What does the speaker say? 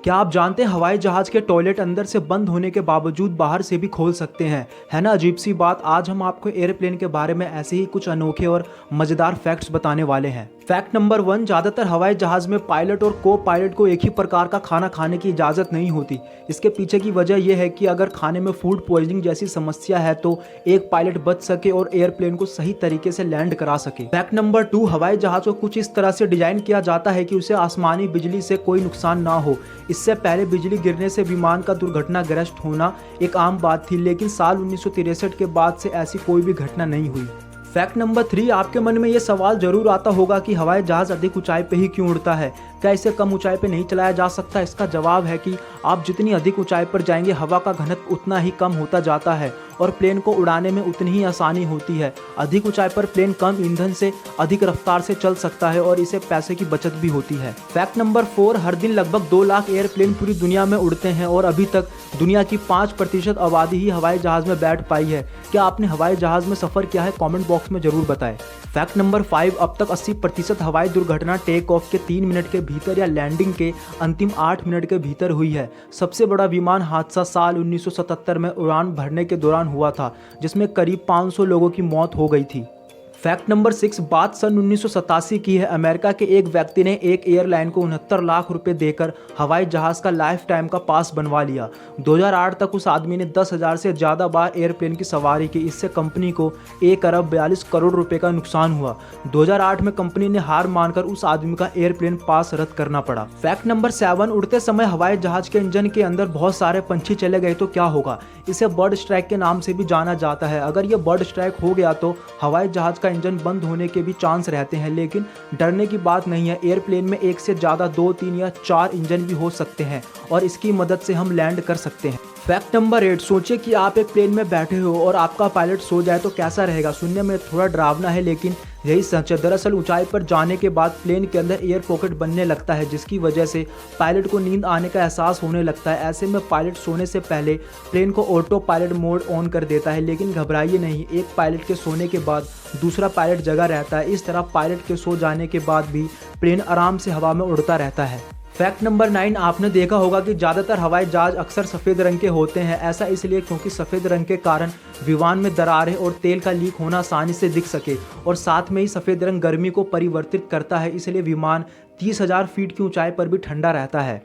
क्या आप जानते हैं हवाई जहाज के टॉयलेट अंदर से बंद होने के बावजूद बाहर से भी खोल सकते हैं। है ना अजीब सी बात। आज हम आपको एयरप्लेन के बारे में ऐसे ही कुछ अनोखे और मजेदार फैक्ट्स बताने वाले हैं। फैक्ट नंबर 1, ज्यादातर हवाई जहाज में पायलट और को पायलट को एक ही प्रकार का खाना खाने की इजाजत नहीं होती। इसके पीछे की वजह यह है कि अगर खाने में फूड पॉइजनिंग जैसी समस्या है तो एक पायलट बच सके और एयरप्लेन को सही तरीके से लैंड करा सके। फैक्ट नंबर 2, हवाई जहाज को कुछ इस तरह से डिजाइन किया जाता है कि उसे आसमानी बिजली से कोई नुकसान ना हो। इससे पहले बिजली गिरने से विमान का दुर्घटनाग्रस्त होना एक आम बात थी, लेकिन साल 1963 के बाद से ऐसी कोई भी घटना नहीं हुई। फैक्ट नंबर 3, आपके मन में ये सवाल जरूर आता होगा कि हवाई जहाज अधिक ऊंचाई पे ही क्यों उड़ता है, क्या इसे कम ऊंचाई पे नहीं चलाया जा सकता। इसका जवाब है कि आप जितनी अधिक ऊंचाई पर जाएंगे हवा का घनत्व उतना ही कम होता जाता है और प्लेन को उड़ाने में उतनी ही आसानी होती है। अधिक ऊंचाई पर प्लेन कम ईंधन से अधिक रफ्तार से चल सकता है और इसे पैसे की बचत भी होती है। फैक्ट नंबर 4, हर दिन लगभग 2 लाख एयरप्लेन पूरी दुनिया में उड़ते हैं और अभी तक दुनिया की 5% आबादी ही हवाई जहाज में बैठ पाई है। क्या आपने हवाई जहाज में सफर किया है? कमेंट बॉक्स में जरूर बताएं। फैक्ट नंबर 5, अब तक 80% हवाई दुर्घटना टेक ऑफ के 3 मिनट के भीतर या लैंडिंग के अंतिम 8 मिनट के भीतर हुई है। सबसे बड़ा विमान हादसा साल 1977 में उड़ान भरने के दौरान हुआ था, जिसमें करीब 500 लोगों की मौत हो गई थी। फैक्ट नंबर 6, बात सन 1987 की है। अमेरिका के एक व्यक्ति ने एक एयरलाइन को 69 लाख रुपए देकर हवाई जहाज का लाइफ टाइम का पास बनवा लिया। 2008 तक उस आदमी ने 10,000 से ज़्यादा बार एयरप्लेन की सवारी की। इससे कंपनी को 1 अरब 42 करोड़ रुपए का नुकसान हुआ। 2008 में कंपनी ने हार मानकर उस आदमी का एयरप्लेन पास रद्द करना पड़ा। फैक्ट नंबर 7, उड़ते समय हवाई जहाज के इंजन के अंदर बहुत सारे पंछी चले गए तो क्या होगा? इसे बर्ड स्ट्राइक के नाम से भी जाना जाता है। अगर ये बर्ड स्ट्राइक हो गया तो हवाई जहाज इंजन बंद होने के भी चांस रहते हैं, लेकिन डरने की बात नहीं है। एयरप्लेन में एक से ज़्यादा 2, 3 या 4 इंजन भी हो सकते हैं और इसकी मदद से हम लैंड कर सकते हैं। फैक्ट नंबर 8, सोचिए कि आप एक प्लेन में बैठे हो और आपका पायलट सो जाए तो कैसा रहेगा? सुनने में थोड़ा डरावना है, लेकिन यही सच है। दरअसल ऊंचाई पर जाने के बाद प्लेन के अंदर एयर पॉकेट बनने लगता है, जिसकी वजह से पायलट को नींद आने का एहसास होने लगता है। ऐसे में पायलट सोने से पहले प्लेन को ऑटो पायलट मोड ऑन कर देता है, लेकिन घबराइए नहीं, एक पायलट के सोने के बाद दूसरा पायलट जगा रहता है। इस तरह पायलट के सो जाने के बाद भी प्लेन आराम से हवा में उड़ता रहता है। फैक्ट नंबर 9, आपने देखा होगा कि ज़्यादातर हवाई जहाज अक्सर सफ़ेद रंग के होते हैं। ऐसा इसलिए क्योंकि सफ़ेद रंग के कारण विमान में दरारें और तेल का लीक होना आसानी से दिख सके, और साथ में ही सफ़ेद रंग गर्मी को परिवर्तित करता है, इसलिए विमान 30,000 फीट की ऊंचाई पर भी ठंडा रहता है।